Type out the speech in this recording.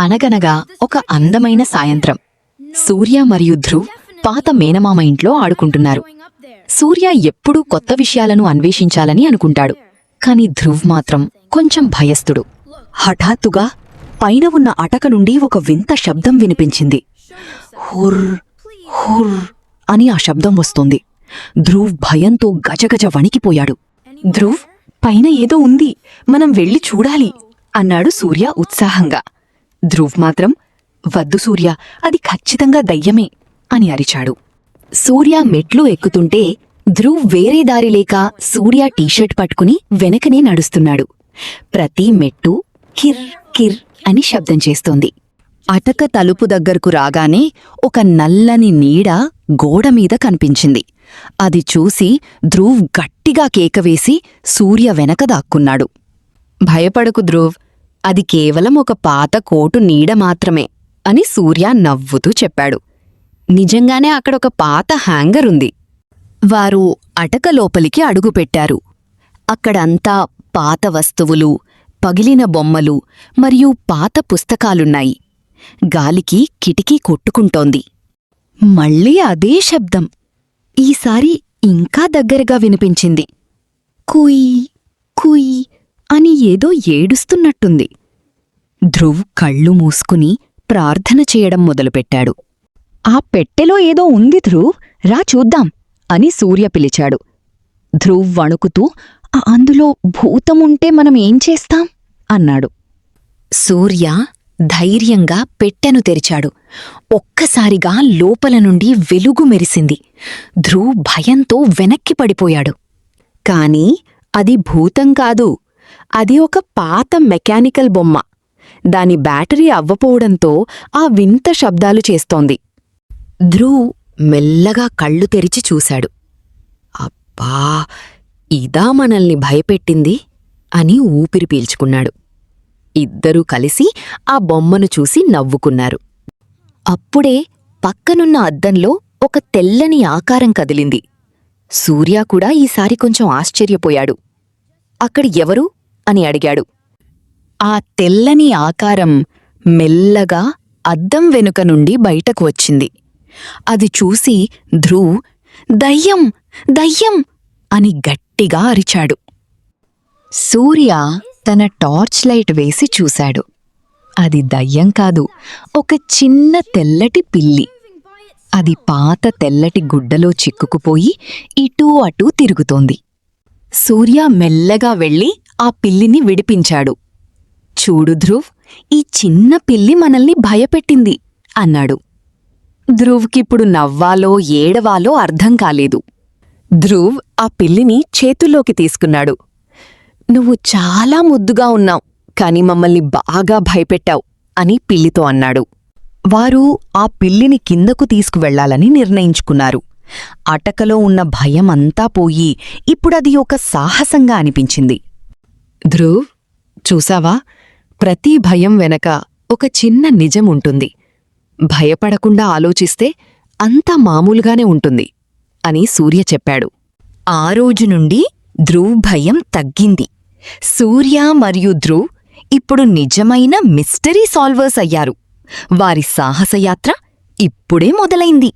అనగనగా ఒక అందమైన సాయంత్రం. సూర్య మరియు ధ్రువ్ పాత మేనమామ ఇంట్లో ఆడుకుంటున్నారు. సూర్య ఎప్పుడూ కొత్త విషయాలను అన్వేషించాలని అనుకుంటాడు. కాని ధ్రువ్ మాత్రం కొంచెం భయస్థుడు. హఠాత్తుగా పైన ఉన్న అటక నుండి ఒక వింత శబ్దం వినిపించింది. హుర్ హుర్ అని ఆ శబ్దం వస్తోంది. ధ్రువ్ భయంతో గజగజ వణికిపోయాడు. ధ్రువ్, పైన ఏదో ఉంది, మనం వెళ్ళి చూడాలి అన్నాడు సూర్య ఉత్సాహంగా. ధ్రువ్ మాత్రం, వద్దు సూర్య, అది ఖచ్చితంగా దయ్యమే అని అరిచాడు. సూర్య మెట్లు ఎక్కుతుంటే ధ్రువ్ వేరే దారి లేక సూర్య టీషర్ట్ పట్టుకుని వెనకనే నడుస్తున్నాడు. ప్రతి మెట్టు కిర్ కిర్ అని శబ్దం చేస్తోంది. అటక తలుపు దగ్గరకు రాగానే ఒక నల్లని నీడ గోడమీద కనిపించింది. అది చూసి ధ్రువ్ గట్టిగా కేకవేసి సూర్య వెనక దాక్కున్నాడు. భయపడకు ధ్రువ్, అది కేవలం ఒక పాత కోటు నీడ మాత్రమే అని సూర్య నవ్వుతూ చెప్పాడు. నిజంగానే అక్కడొక పాత హ్యాంగర్ ఉంది. వారు అటక లోపలికి అడుగుపెట్టారు. అక్కడంతా పాత వస్తువులు, పగిలిన బొమ్మలు మరియు పాత పుస్తకాలున్నాయి. గాలికి కిటికీ కొట్టుకుంటోంది. మళ్ళీ అదే శబ్దం. ఈసారి ఇంకా దగ్గరగా వినిపించింది. కుయ్ కుయ్ అని ఏదో ఏడుస్తున్నట్టుంది. ధ్రువ్ కళ్ళు మూసుకుని ప్రార్థన చేయడం మొదలుపెట్టాడు. ఆ పెట్టెలో ఏదో ఉంది ధ్రువ్, రా చూద్దాం అని సూర్య పిలిచాడు. ధ్రువ్ వణుకుతూ, అందులో భూతముంటే మనం ఏం చేస్తాం అన్నాడు. సూర్య ధైర్యంగా పెట్టెను తెరిచాడు. ఒక్కసారిగా లోపల నుండి వెలుగు మెరిసింది. ధ్రువ్ భయంతో వెనక్కి పడిపోయాడు. కాని అది భూతం కాదు, అది ఒక పాత మెకానికల్ బొమ్మ. దాని బ్యాటరీ అవ్వపోవడంతో ఆ వింత శబ్దాలు చేస్తోంది. ధ్రువ్ మెల్లగా కళ్ళు తెరిచి చూశాడు. అబ్బా, ఇదా మనల్ని భయపెట్టింది అని ఊపిరి పీల్చుకున్నాడు. ఇద్దరూ కలిసి ఆ బొమ్మను చూసి నవ్వుకున్నారు. అప్పుడే పక్కనున్న అద్దంలో ఒక తెల్లని ఆకారం కదిలింది. సూర్య కూడా ఈసారి కొంచెం ఆశ్చర్యపోయాడు. అక్కడి ఎవరు అని అడిగాడు. ఆ తెల్లని ఆకారం మెల్లగా అద్దం వెనుక నుండి బయటకు వచ్చింది. అది చూసి ధ్రువ్, దయ్యం దయ్యం అని గట్టిగా అరిచాడు. సూర్య తన టార్చ్ లైట్ వేసి చూశాడు. అది దయ్యం కాదు, ఒక చిన్న తెల్లటి పిల్లి. అది పాత తెల్లటి గుడ్డలో చిక్కుకుపోయి ఇటూ అటూ తిరుగుతోంది. సూర్య మెల్లగా వెళ్ళి ఆ పిల్లిని విడిపించాడు. చూడు ధ్రువ్, ఈ చిన్న పిల్లి మనల్ని భయపెట్టింది అన్నాడు. ధ్రువ్కిప్పుడు నవ్వాలో ఏడవాలో అర్థం కాలేదు. ధ్రువ్ ఆ పిల్లిని చేతుల్లోకి తీసుకున్నాడు. నువ్వు చాలా ముద్దుగా ఉన్నావు, కాని మమ్మల్ని బాగా భయపెట్టావు అని పిల్లితో అన్నాడు. వారు ఆ పిల్లిని కిందకు తీసుకువెళ్లాలని నిర్ణయించుకున్నారు. అటకలో ఉన్న భయమంతా పోయి ఇప్పుడది ఒక సాహసంగా అనిపించింది. ధ్రువ్, చూసావా, ప్రతి భయం వెనక ఒక చిన్న నిజం ఉంటుంది. భయపడకుండా ఆలోచిస్తే అంతా మామూలుగానే ఉంటుంది అని సూర్య చెప్పాడు. ఆ రోజు నుండి ధ్రువ్ భయం తగ్గింది. సూర్య మరియు ధ్రువ్ ఇప్పుడు నిజమైన మిస్టరీ సాల్వర్స్ అయ్యారు. వారి సాహసయాత్ర ఇప్పుడే మొదలైంది.